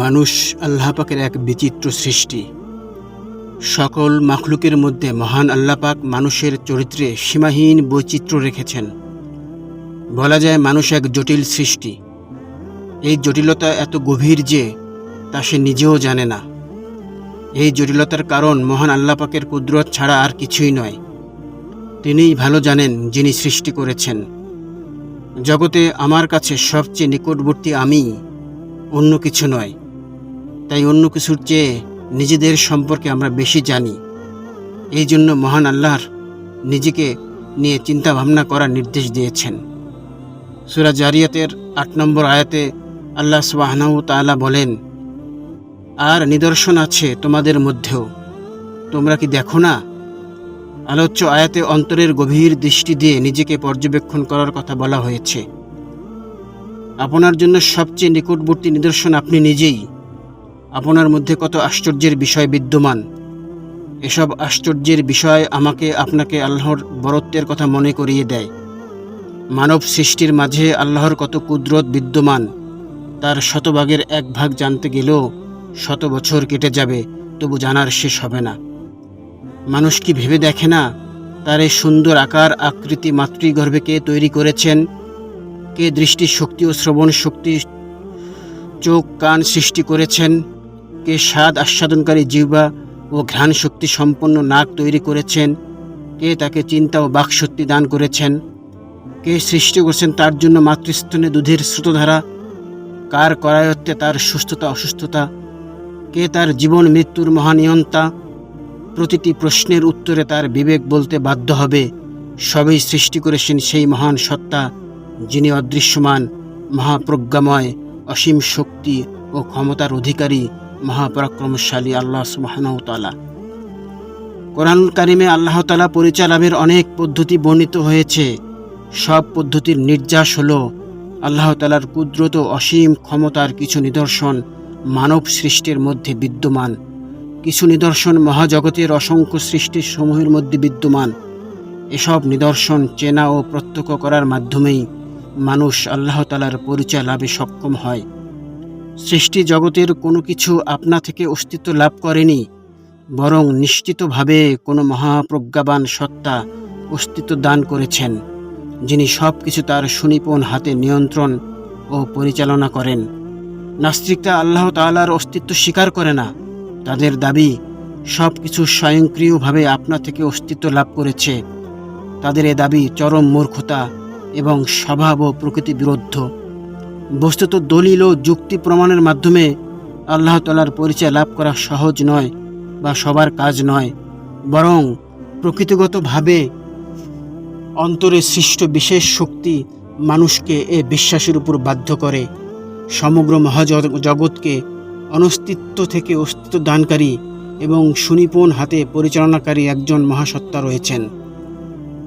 মানুষ আল্লাহ পাকের এক বিচিত্র সৃষ্টি। সকল মাখলুকের মধ্যে মহান আল্লাহ পাক মানুষের চরিত্রে সীমাহীন বৈচিত্র্য রেখেছেন। বলা যায় মানুষ এক জটিল সৃষ্টি। এই জটিলতা এত গভীর যে তা সে নিজেও জানে না। এই জটিলতার কারণ মহান আল্লাহ পাকের কুদরত ছাড়া আর কিছুই নয়। তিনিই ভালো জানেন যিনি সৃষ্টি করেছেন। জগতে আমার কাছে সবচেয়ে নিকটবর্তী আমি, অন্য কিছু নয়। তাই অন্য কিছুর চেয়ে নিজেদের সম্পর্কে আমরা বেশি জানি। এই জন্য মহান আল্লাহর নিজেকে নিয়ে চিন্তা ভাবনা করার নির্দেশ দিয়েছেন। সূরা জারিয়াতের ৮ নম্বর আয়াতে আল্লাহ সুবহানাহু ওয়া তাআলা বলেন, আর নিদর্শন আছে তোমাদের মধ্যেও, তোমরা কি দেখো না? আলোচ্য আয়াতে অন্তরের গভীর দৃষ্টি দিয়ে নিজেকে পর্যবেক্ষণ করার কথা বলা হয়েছে। আপনার জন্য সবচেয়ে নিকটবর্তী নিদর্শন আপনি নিজেই। আপনার মধ্যে কত আশ্চর্যের বিষয় বিদ্যমান। এসব আশ্চর্যের বিষয় আমাকে আপনাকে আল্লাহর বরত্বের কথা মনে করিয়ে দেয়। মানব সৃষ্টির মাঝে আল্লাহর কত কুদরত বিদ্যমান, তার শতভাগের 1 ভাগ জানতে গেলেও 100 বছর কেটে যাবে, তবু জানার শেষ হবে না। মানুষ কি ভেবে দেখে না তার এই সুন্দর আকার আকৃতি মাতৃগর্ভে কে তৈরি করেছেন? কে দৃষ্টি শক্তি ও শ্রবণ শক্তি, চোখ কান সৃষ্টি করেছেন? কে স্বাদ আস্বাদনকারী জিহ্বা ও ঘ্রাণ শক্তি সম্পন্ন নাক তৈরি করেছেন? কে তাকে চিন্তা ও বাকশক্তি দান করেছেন? কে সৃষ্টি করেছেন তার জন্য মাতৃস্তনে দুধের স্রোতধারা? কার করায়ত্তে তার সুস্থতা অসুস্থতা? কে তার জীবন মৃত্যুর মহানিয়ন্তা? প্রতিটি প্রশ্নের উত্তরে তার বিবেক বলতে বাধ্য হবে, সবই সৃষ্টি করেছেন সেই মহান সত্তা, যিনি অদৃশ্যমান, মহাপ্রজ্ঞাময়, অসীম শক্তি ও ক্ষমতার অধিকারী, মহাপরাক্রমশালী আল্লাহ সুবহানাহু ওয়া তাআলা। কোরআনুল কারিমে আল্লাহ তাআলা পরিচয় লাভের অনেক পদ্ধতি বর্ণিত হয়েছে। সব পদ্ধতির নির্যাস হল আল্লাহ তাআলার কুদরত ও অসীম ক্ষমতার কিছু নিদর্শন মানব সৃষ্টির মধ্যে বিদ্যমান। কিছু নিদর্শন মহাজগতের অসংখ্য সৃষ্টির সমূহের মধ্যে বিদ্যমান। এসব নিদর্শন চেনা ও প্রত্যক্ষ করার মাধ্যমেই মানুষ আল্লাহ তাআলার পরিচয় লাভে সক্ষম হয়। সৃষ্টি জগতের কোনো কিছু আপনা থেকে অস্তিত্ব লাভ করেনি, বরং নিশ্চিতভাবে কোনো মহাপ্রজ্ঞাবান সত্তা অস্তিত্ব দান করেছেন, যিনি সব কিছু তার সুনিপুণ হাতে নিয়ন্ত্রণ ও পরিচালনা করেন। নাস্তিকরা আল্লাহ তাআলার অস্তিত্ব স্বীকার করে না। তাদের দাবি সব কিছু স্বয়ংক্রিয়ভাবে আপনা থেকে অস্তিত্ব লাভ করেছে। তাদের এ দাবি চরম মূর্খতা এবং স্বভাব ও প্রকৃতি বিরুদ্ধ। বস্তুত দলিল ও যুক্তি প্রমাণের মাধ্যমে আল্লাহ তাআলার পরিচয় লাভ করা সহজ নয় বা সবার কাজ নয়, বরং প্রকৃতিগতভাবে অন্তরে সৃষ্ট বিশেষ শক্তি মানুষকে এ বিশ্বাসের উপর বাধ্য করে। সমগ্র মহাজগৎকে অনস্তিত্ব থেকে অস্তিত্ব দানকারী এবং সুনিপুণ হাতে পরিচালনাকারী একজন মহাসত্তা রয়েছেন।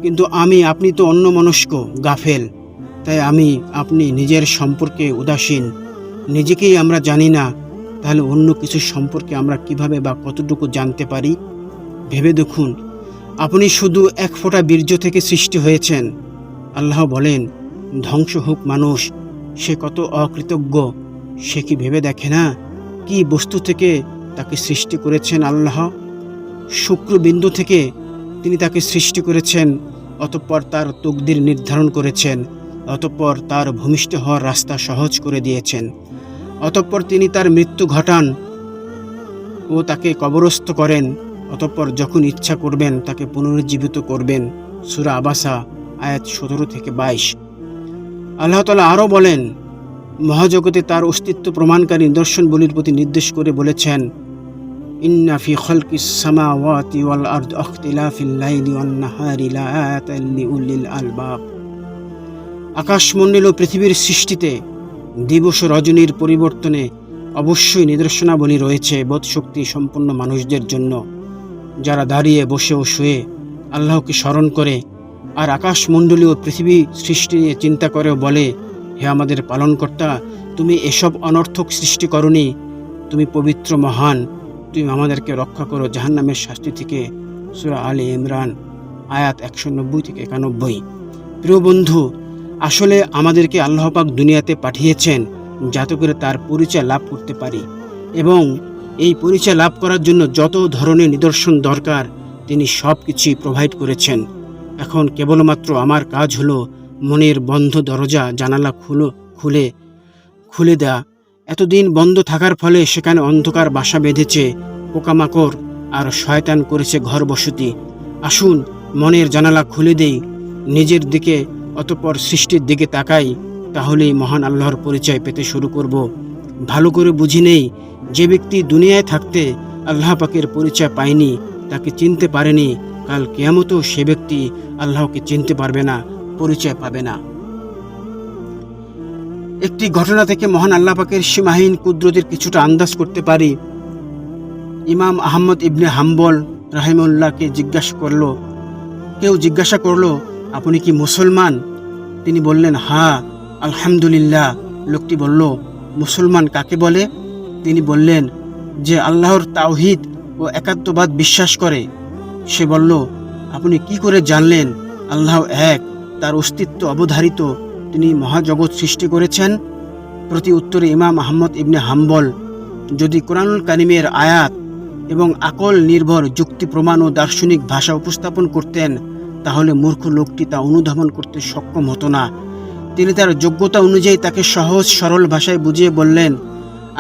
কিন্তু আপনি তো অন্যমনস্ক, গাফেল। তাই আপনি নিজের সম্পর্কে উদাসীন। নিজেকেই আমরা জানি না, তাহলে অন্য কিছু সম্পর্কে আমরা কিভাবে বা কতটুকু জানতে পারি? ভেবে দেখুন, আপনি শুধু 1 ফোঁটা বীর্য থেকে সৃষ্টি হয়েছেন। আল্লাহ বলেন, ধ্বংস হোক মানুষ, সে কত অকৃতজ্ঞ। সে কি ভেবে দেখে না কি বস্তু থেকে তাকে সৃষ্টি করেছেন আল্লাহ? শুক্রবিন্দু থেকে তিনি তাকে সৃষ্টি করেছেন, অতঃপর তার তকদির নির্ধারণ করেছেন, অতঃপর তার ভূমিষ্ঠ হওয়ার রাস্তা সহজ করে দিয়েছেন, অতঃপর তিনি তার মৃত্যু ঘটান ও তাকে কবরস্থ করেন, অতঃপর যখন ইচ্ছা করবেন তাকে পুনরুজ্জীবিত করবেন। সূরা আবাসা আয়াত 17 থেকে 22। আল্লাহ তাআলা আরও বলেন, মহাজগতে তার অস্তিত্ব প্রমাণকারী নিদর্শনগুলির প্রতি নির্দেশ করে বলেছেন, ইন্না ফি খালকিস সামাওয়াতি ওয়াল আরদি ইখতিলাফিল লাইলি ওয়ান নাহারি লাআয়াতান লিউলিল আলবাব। আকাশমণ্ডল ও পৃথিবীর সৃষ্টিতে দিবস ও রজনীর পরিবর্তনে অবশ্যই নিদর্শনাবলী রয়েছে বোধশক্তি সম্পন্ন মানুষদের জন্য, যারা দাঁড়িয়ে বসে ও শুয়ে আল্লাহকে স্মরণ করে আর আকাশমণ্ডলী ও পৃথিবী সৃষ্টি নিয়ে চিন্তা করেও বলে, হে আমাদের পালনকর্তা, তুমি এসব অনর্থক সৃষ্টি করনি, তুমি পবিত্র মহান, তুমি আমাদেরকে রক্ষা করো জাহান্নামের শাস্তি থেকে। সূরা আলে ইমরান আয়াত 190 থেকে 91। প্রিয় বন্ধু, আসলে আমাদেরকে আল্লাহ পাক দুনিয়াতে পাঠিয়েছেন যাতে করে তার পরিচয় লাভ করতে পারি, এবং এই পরিচয় লাভ করার জন্য যত ধরনের নিদর্শন দরকার তিনি সব কিছুই প্রোভাইড করেছেন। এখন কেবলমাত্র আমার কাজ হলো মনের বন্ধ দরজা জানালা খুলে দেয়া। এতদিন বন্ধ থাকার ফলে সেখানে অন্ধকার বাসা বেঁধেছে, পোকামাকড় আর শয়তান করেছে ঘর বসতি। আসুন মনের জানালা খুলে দেই, নিজের দিকে অতঃপর সৃষ্টির দিকে তাকাই, তাহলেই মহান আল্লাহর পরিচয় পেতে শুরু করব। ভালো করে বুঝি নেই, যে ব্যক্তি দুনিয়ায় থাকতে আল্লাহ পাকের পরিচয় পায়নি, তাকে চিনতে পারেনি, কাল কিয়ামতেও সে ব্যক্তি আল্লাহকে চিনতে পারবে না, পরিচয় পাবে না। একটি ঘটনা থেকে মহান আল্লাহ পাকের সীমাহীন কুদরতের কিছুটা আন্দাজ করতে পারি। ইমাম আহমদ ইবনে হাম্বল রাহিমাহুল্লাহকে কেউ জিজ্ঞাসা করলো, আপনি কি মুসলমান? তিনি বললেন, হ্যাঁ আলহামদুলিল্লাহ। লোকটি বলল, মুসলমান কাকে বলে? তিনি বললেন, যে আল্লাহর তাওহীদ ও একাত্মবাদ বিশ্বাস করে। সে বলল, আপনি কি করে জানলেন আল্লাহ এক, তার অস্তিত্ব অবধারিত, তিনি মহাজগৎ সৃষ্টি করেছেন? প্রতি উত্তরে ইমাম আহমদ ইবনে হাম্বল যদি কোরআনুল কারিমের আয়াত এবং আকল নির্ভর যুক্তি প্রমাণ ও দার্শনিক ভাষা উপস্থাপন করতেন, তাহলে মূর্খ লোকটি তা অনুধাবন করতে সক্ষম হতো না। তিনি তার যোগ্যতা অনুযায়ী তাকে সহজ সরল ভাষায় বুঝিয়ে বললেন,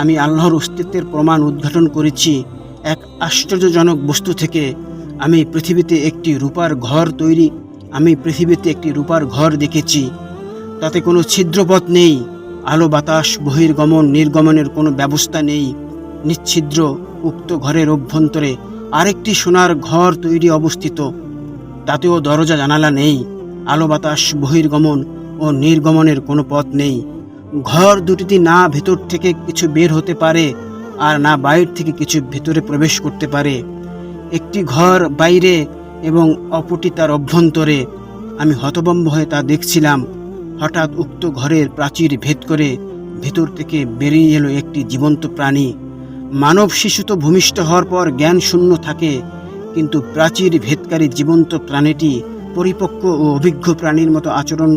আমি আল্লাহর অস্তিত্বের প্রমাণ উদ্ঘাটন করেছি এক আশ্চর্যজনক বস্তু থেকে। আমি পৃথিবীতে একটি রূপার ঘর দেখেছি। তাতে কোনো ছিদ্রপথ নেই, আলো বাতাস বহির্গমন নির্গমনের কোনো ব্যবস্থা নেই। নিচ্ছিদ্র উক্ত ঘরের অভ্যন্তরে আরেকটি সোনার ঘর তৈরি অবস্থিত, তাতেও দরজা জানালা নেই, আলো বাতাস বহির্গমন ও নির্গমনের কোনো পথ নেই। ঘর দুটিতে না ভেতর থেকে কিছু বের হতে পারে আর না বাইরে থেকে কিছু ভেতরে প্রবেশ করতে পারে। একটি ঘর বাইরে এবং অপরটি তার অভ্যন্তরে। আমি হতভম্ব হয়ে তা দেখছিলাম। হঠাৎ উক্ত ঘরের প্রাচীর ভেদ করে ভেতর থেকে বেরিয়ে এলো একটি জীবন্ত প্রাণী। মানব শিশু তো ভূমিষ্ঠ হওয়ার পর জ্ঞান শূন্য থাকে, কিন্তু প্রাচীর ভেদকারী জীবন্ত প্রাণীটি পরিপক্ক ও অভিজ্ঞ প্রাণীর মতো আচরণ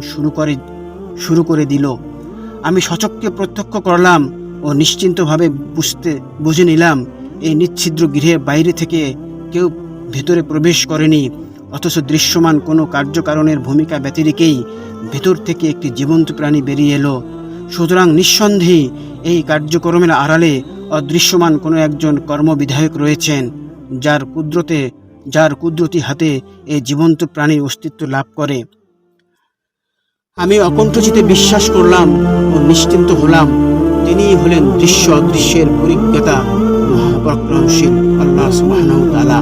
শুরু করে দিল। আমি সচক্ষে প্রত্যক্ষ করলাম ও নিশ্চিন্তভাবে বুঝে নিলাম, এই নিচ্ছিদ্র গৃহের বাইরে থেকে কেউ ভেতরে প্রবেশ করেনি, অথচ দৃশ্যমান কোনো কার্যকারণের ভূমিকা ব্যতিরেকেই ভেতর থেকে একটি জীবন্ত প্রাণী বেরিয়ে এলো। সুতরাং নিঃসন্দেহে এই কার্যক্রমের আড়ালে অদৃশ্যমান কোনো একজন কর্মবিধায়ক রয়েছেন, যার কুদরতি হাতে এই জীবন্ত প্রাণীর অস্তিত্ব লাভ করে। আমি অকণ্ঠচিতে বিশ্বাস করলাম ও নিশ্চিন্ত হলাম, তিনিই হলেন দৃশ্য অদৃশ্যের পরিজ্ঞাতা মহাপরাক্রমশীল আল্লাহ সুবহানাহু ওয়া তাআলা।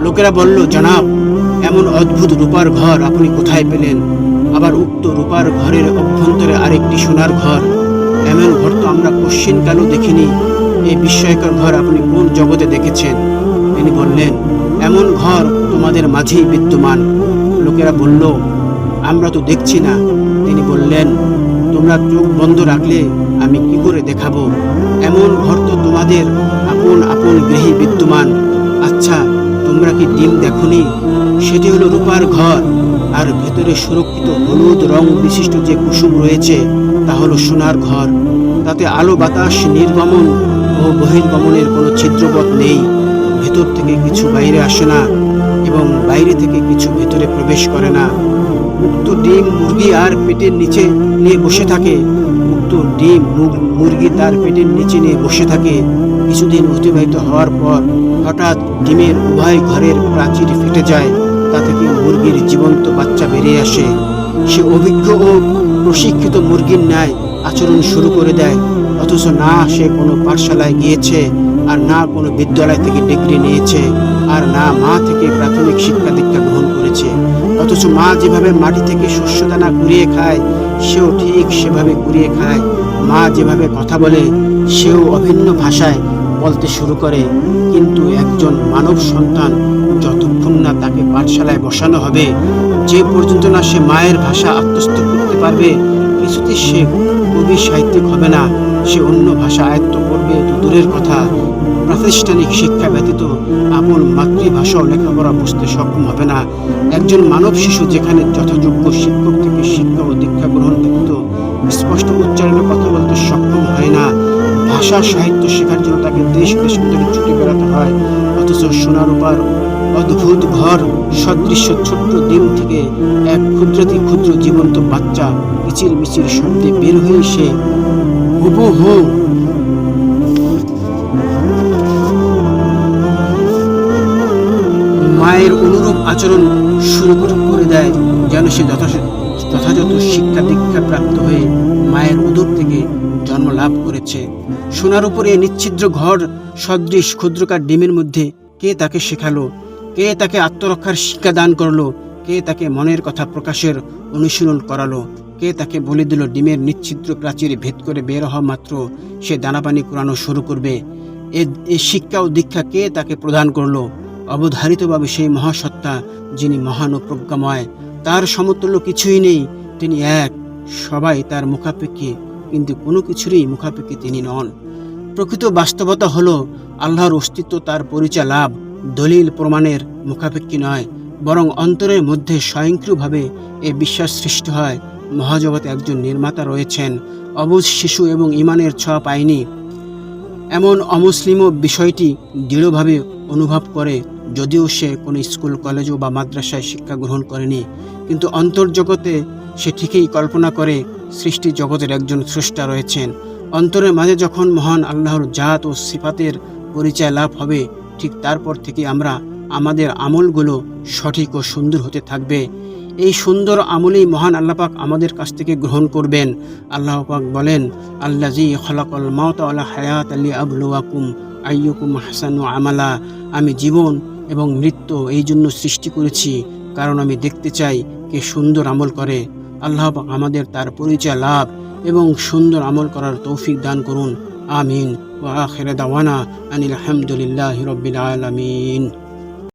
লোকেরা বলল, জনাব, এমন অদ্ভুত রূপার ঘর আপনি কোথায় পেলেন? আবার উক্ত রূপার ঘরের অভ্যন্তরে আরেকটি সোনার ঘর, এমন ঘর তো আমরা কশ্চিনকালও দেখিনি। এই বিস্ময়কর ঘর আপনি কোন জগতে দেখেছেন? তিনি বললেন, এমন ঘর তোমাদের মাঝেই বিদ্যমান। লোকেরা বলল, আমরা তো দেখছি না। তিনি বললেন, তোমরা চোখ বন্ধ রাখলে আমি কি করে দেখাবো? এমন ঘর তো তোমাদের আপন আপন গৃহে বিদ্যমান। আচ্ছা, তোমরা কি ডিম দেখোনি? সেটি হলো রূপার ঘর, আর ভেতরে সুরক্ষিত হলুদ রং বিশিষ্ট যে কুসুম রয়েছে তা হলো সোনার ঘর। তাতে আলো বাতাস নির্গমন ও বহির্গমনের কোনো ছিদ্রপথ নেই। ভেতর থেকে কিছু বাইরে আসে না এবং বাইরে থেকে কিছু ভেতরে প্রবেশ করে না। উক্ত ডিম মুরগি আর পেটের নিচে নিয়ে বসে থাকে। কিছুদিন অতিবাহিত হওয়ার পর হঠাৎ ডিমের উভয় ঘরের প্রাচীর ফেটে যায়। তা থেকে মুরগির জীবন্ত বাচ্চা বেরিয়ে আসে। সে অভিজ্ঞ ও প্রশিক্ষিত মুরগির ন্যায় আচরণ শুরু করে দেয়, অথচ না সে কোনো পাঠশালায় গিয়েছে, আর না কোনো বিদ্যালয় থেকে ডিগ্রি নিয়েছে, আর না মা থেকে প্রাথমিক শিক্ষা দীক্ষা গ্রহণ করেছে। অথচ মা যেভাবে মাটি থেকে শস্যদানা কুড়িয়ে খায়, সেও ঠিক সেভাবে কুড়িয়ে খায়। মা যেভাবে কথা বলে, সেও অভিন্ন ভাষায় বলতে শুরু করে। কিন্তু একজন মানব সন্তান যতক্ষণ না তাকে পাঠশালায় বসানো হবে, যে পর্যন্ত না সে মায়ের ভাষা আত্মস্থ করতে পারবে, কিছুতে সে কবি সাহিত্যিক হবে না, সে অন্য ভাষা আয়ত্ত করবে তো দূরের কথা, প্রাতিষ্ঠানিক শিক্ষা ব্যতীত আপন মাতৃভাষাও লেখাপড়া বুঝতে সক্ষম হবে না। একজন মানব শিশু যেখানে যথাযোগ্য শিক্ষক থেকে শিক্ষা ও দীক্ষা গ্রহণ ব্যতীত স্পষ্ট উচ্চারণে কথা বলতে সক্ষম হয় না, ভাষা সাহিত্য শেখার জন্য তাকে দেশ দেশান্তরে ছুটে বেড়াতে হয়, অথচ সোনারূপার অদ্ভুত ঘর সদৃশ্য ছোট্ট ডিম থেকে এক ক্ষুদ্রাতি ক্ষুদ্র জীবন্ত বাচ্চা মিচির মিচির শব্দে বের হয়ে সে হুবহু মায়ের অনুরূপ আচরণ শুরু করে দেয়, যেন সে যথাযথ শিক্ষা দীক্ষা প্রাপ্ত হয়ে মায়ের উদর থেকে জন্ম লাভ করেছে। সোনার উপরে নিচ্ছিদ্র ঘর সদৃশ ক্ষুদ্রকার ডিমের মধ্যে কে তাকে শেখালো, কে তাকে আত্মরক্ষার শিক্ষা দান করলো, কে তাকে মনের কথা প্রকাশের অনুশীলন করালো, কে তাকে বলে দিল ডিমের নিচ্ছিদ্র প্রাচীর ভেদ করে বের হওয়া মাত্র সে দানাপানি কুড়ানো শুরু করবে। এ শিক্ষা ও দীক্ষা কে তাকে প্রদান করলো? অবধারিতভাবে সেই মহাসত্তা যিনি মহান ও প্রজ্ঞাময়, তার সমতুল্য কিছুই নেই, তিনি এক, সবাই তার মুখাপেক্ষী, কিন্তু কোনো কিছুরই মুখাপেক্ষী তিনি নন। প্রকৃত বাস্তবতা হলো আল্লাহর অস্তিত্ব, তার পরিচয় লাভ দলিল প্রমাণের মুখাপেক্ষী নয়, বরং অন্তরের মধ্যে স্বয়ংক্রিয়ভাবে এ বিশ্বাস সৃষ্টি হয় মহাজগতে একজন নির্মাতা রয়েছেন। অবুঝ শিশু এবং ইমানের ছোঁয়া পায়নি এমন অমুসলিমও বিষয়টি দৃঢ়ভাবে অনুভব করে, যদিও সে কোনো স্কুল কলেজও বা মাদ্রাসায় শিক্ষা গ্রহণ করেনি, কিন্তু অন্তর্জগতে সে ঠিকই কল্পনা করে সৃষ্টি জগতের একজন স্রষ্টা রয়েছেন। অন্তরের মাঝে যখন মহান আল্লাহর জাত ও সিফাতের পরিচয় লাভ হবে, ঠিক তারপর থেকে আমাদের আমলগুলো সঠিক ও সুন্দর হতে থাকবে। এই সুন্দর আমলেই মহান আল্লাহ পাক আমাদের কাছ থেকে গ্রহণ করবেন। আল্লাহ পাক বলেন, আল্লাযী খালাকাল মাউতা ওয়াল হায়াতা লিয়াবলুয়াকুম আইয়ুকুম আহসানু আমালা, আমি জীবন এবং মৃত্যু এই জন্য সৃষ্টি করেছি কারণ আমি দেখতে চাই কে সুন্দর আমল করে। আল্লাহ পাক আমাদের তার পরিচয় লাভ এবং সুন্দর আমল করার তৌফিক দান করুন। আমিন। ওয়া আখিরু দাওয়ানা আনিল হামদুলিল্লাহি রাব্বিল আলামিন।